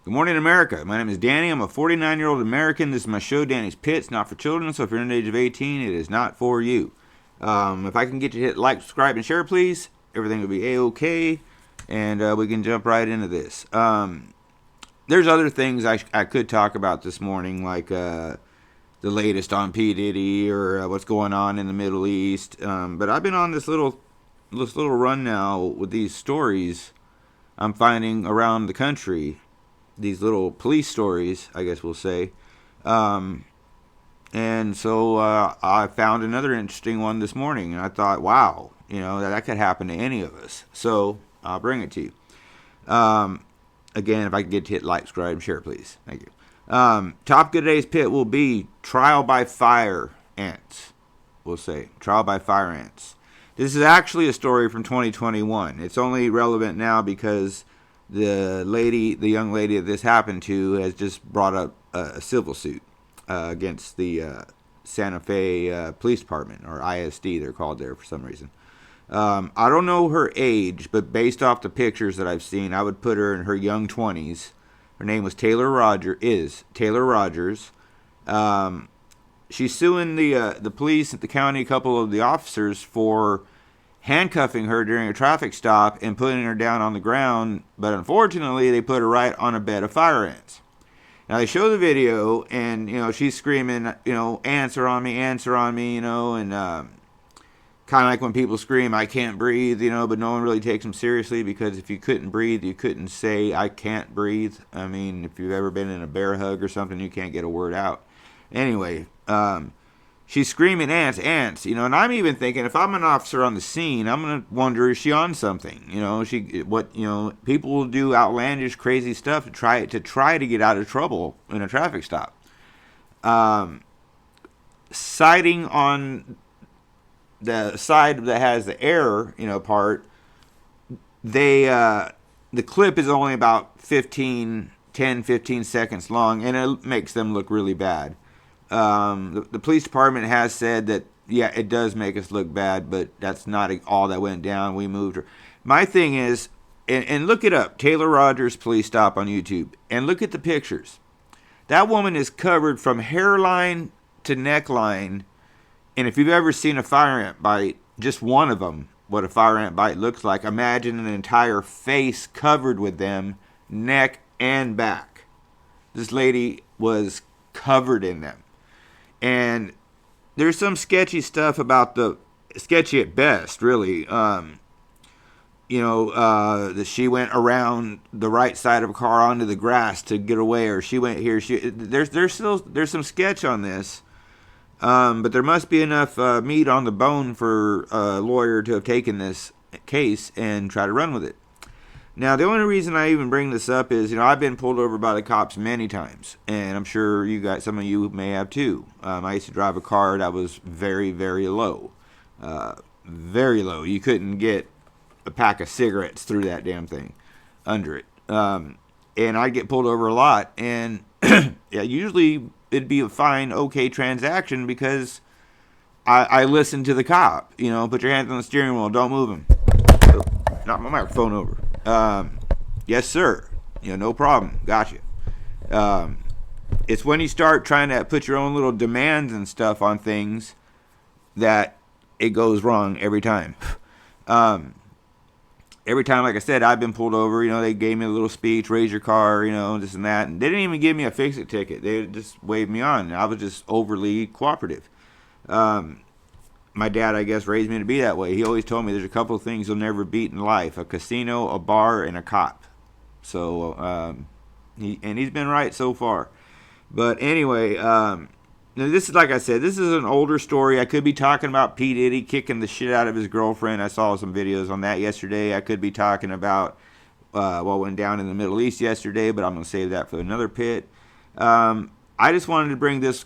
Good morning, America. My name is Danny. I'm a 49-year-old American. This is my show, Danny's Pits, not for children. So if you're under the age of 18, it is not for you. If I can get you to hit like, subscribe, and share, please, everything will be A-OK, and we can jump right into this. There's other things I could talk about this morning, like the latest on P. Diddy or what's going on in the Middle East. But I've been on this little run now with these stories I'm finding around the country. These little police stories, I guess we'll say. And so I found another interesting one this morning, and I thought, wow, that could happen to any of us. So I'll bring it to you. Again, if I could get to hit like, subscribe, and share, please. Thank you. Topic of today's pit will be trial by fire ants. We'll say trial by fire ants. This is actually a story from 2021. It's only relevant now because the young lady that this happened to has just brought up a civil suit against the Santa Fe Police Department, or ISD they're called there for some reason. I don't know her age, but based off the pictures that I've seen, I would put her in her young 20s. Her name was Taylor Rogers. She's suing the police at the county, a couple of the officers, for handcuffing her during a traffic stop and putting her down on the ground, but unfortunately they put her right on a bed of fire ants. Now they show the video, and she's screaming, ants are on me, and kind of like when people scream, I can't breathe, but no one really takes them seriously, because if you couldn't breathe, you couldn't say I can't breathe. I mean, if you've ever been in a bear hug or something, you can't get a word out. Anyway, she's screaming, ants, and I'm even thinking, if I'm an officer on the scene, I'm going to wonder, is she on something? People will do outlandish, crazy stuff to try to get out of trouble in a traffic stop. Citing on the side that has the air, part, the clip is only about 10, 15 seconds long, and it makes them look really bad. The police department has said that, yeah, it does make us look bad, but that's not all that went down. We moved her. My thing is, and look it up, Taylor Rogers police stop on YouTube, and look at the pictures. That woman is covered from hairline to neckline, and if you've ever seen a fire ant bite, just one of them, what a fire ant bite looks like, imagine an entire face covered with them, neck and back. This lady was covered in them. And there's some sketchy stuff about sketchy at best, really. That she went around the right side of a car onto the grass to get away, or she went here. There's some sketch on this, but there must be enough meat on the bone for a lawyer to have taken this case and try to run with it. Now, the only reason I even bring this up is, I've been pulled over by the cops many times, and I'm sure some of you may have too. I used to drive a car that was very, very low. Very low. You couldn't get a pack of cigarettes through that damn thing, under it. And I'd get pulled over a lot, and yeah, usually it'd be a fine, okay transaction, because I listened to the cop. Put your hands on the steering wheel, don't move them. Knock my microphone over. Yes, sir. No problem. Gotcha. It's when you start trying to put your own little demands and stuff on things that it goes wrong every time. Every time, like I said, I've been pulled over, they gave me a little speech, raise your car, this and that. And they didn't even give me a fix-it ticket. They just waved me on. I was just overly cooperative. My dad, I guess, raised me to be that way. He always told me there's a couple of things you'll never beat in life: a casino, a bar, and a cop. So, he's been right so far. But anyway, this is, like I said, this is an older story. I could be talking about P. Diddy kicking the shit out of his girlfriend. I saw some videos on that yesterday. I could be talking about what went down in the Middle East yesterday, but I'm going to save that for another pit. I just wanted to bring this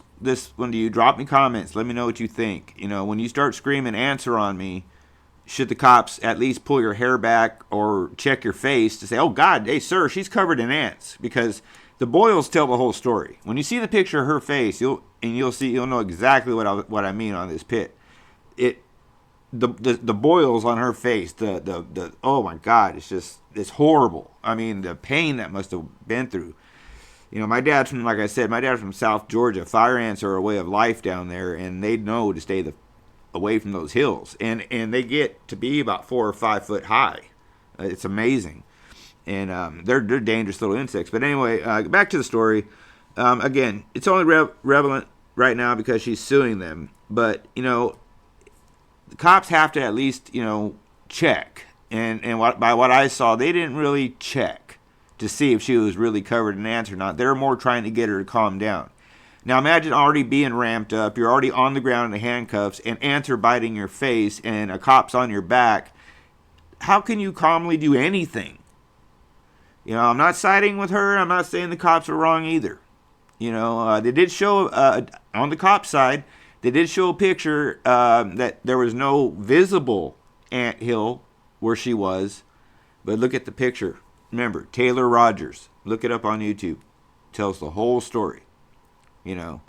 one to you. Drop me comments. Let me know what you think. When you start screaming, answer on me, should the cops at least pull your hair back or check your face to say, oh, God, hey, sir, she's covered in ants? Because the boils tell the whole story. When you see the picture of her face, you'll know exactly what I mean on this pit. The boils on her face, the oh my God, it's horrible. I mean, the pain that must have been through. You know, my dad's from, like I said, my dad's from South Georgia. Fire ants are a way of life down there, and they know to stay away from those hills. And they get to be about 4 or 5 foot high. It's amazing. And they're dangerous little insects. But anyway, back to the story. Again, it's only relevant right now because she's suing them. But, you know, the cops have to at least, you know, check. And by what I saw, they didn't really check to see if she was really covered in ants or not. They're more trying to get her to calm down. Now imagine already being ramped up. You're already on the ground in the handcuffs, and ants are biting your face, and a cop's on your back. How can you calmly do anything? You know, I'm not siding with her. I'm not saying the cops are wrong either. You know, they did show, on the cop side, they did show a picture that there was no visible ant hill where she was. But look at the picture. Remember, Taylor Rogers. Look it up on YouTube. Tells the whole story. You know.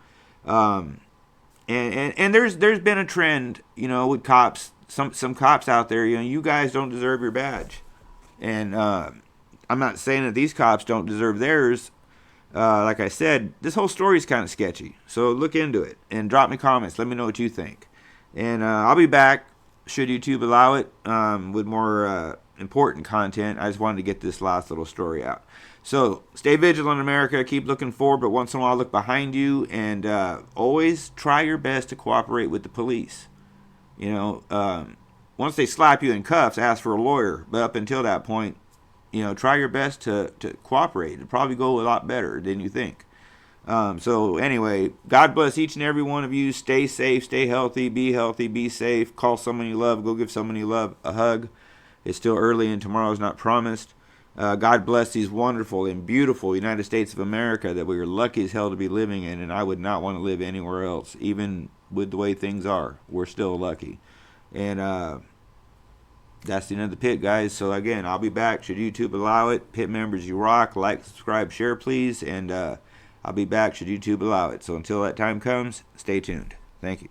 And there's been a trend, you know, with cops. Some cops out there, you know, you guys don't deserve your badge. And I'm not saying that these cops don't deserve theirs. Like I said, this whole story is kind of sketchy. So look into it and drop me comments. Let me know what you think. And I'll be back, should YouTube allow it, with more important content. I just wanted to get this last little story out. So stay vigilant, America. Keep looking forward, but once in a while look behind you, and always try your best to cooperate with the police. You know, once they slap you in cuffs, ask for a lawyer. But up until that point, you know, try your best to cooperate. It'll probably go a lot better than you think. So anyway, God bless each and every one of you. Stay safe, stay healthy, be safe. Call someone you love. Go give someone you love a hug. It's still early and tomorrow's not promised. God bless these wonderful and beautiful United States of America that we are lucky as hell to be living in, and I would not want to live anywhere else, even with the way things are. We're still lucky. And that's the end of the pit, guys. So again, I'll be back should YouTube allow it. Pit members, you rock. Like, subscribe, share, please. And I'll be back should YouTube allow it. So until that time comes, stay tuned. Thank you.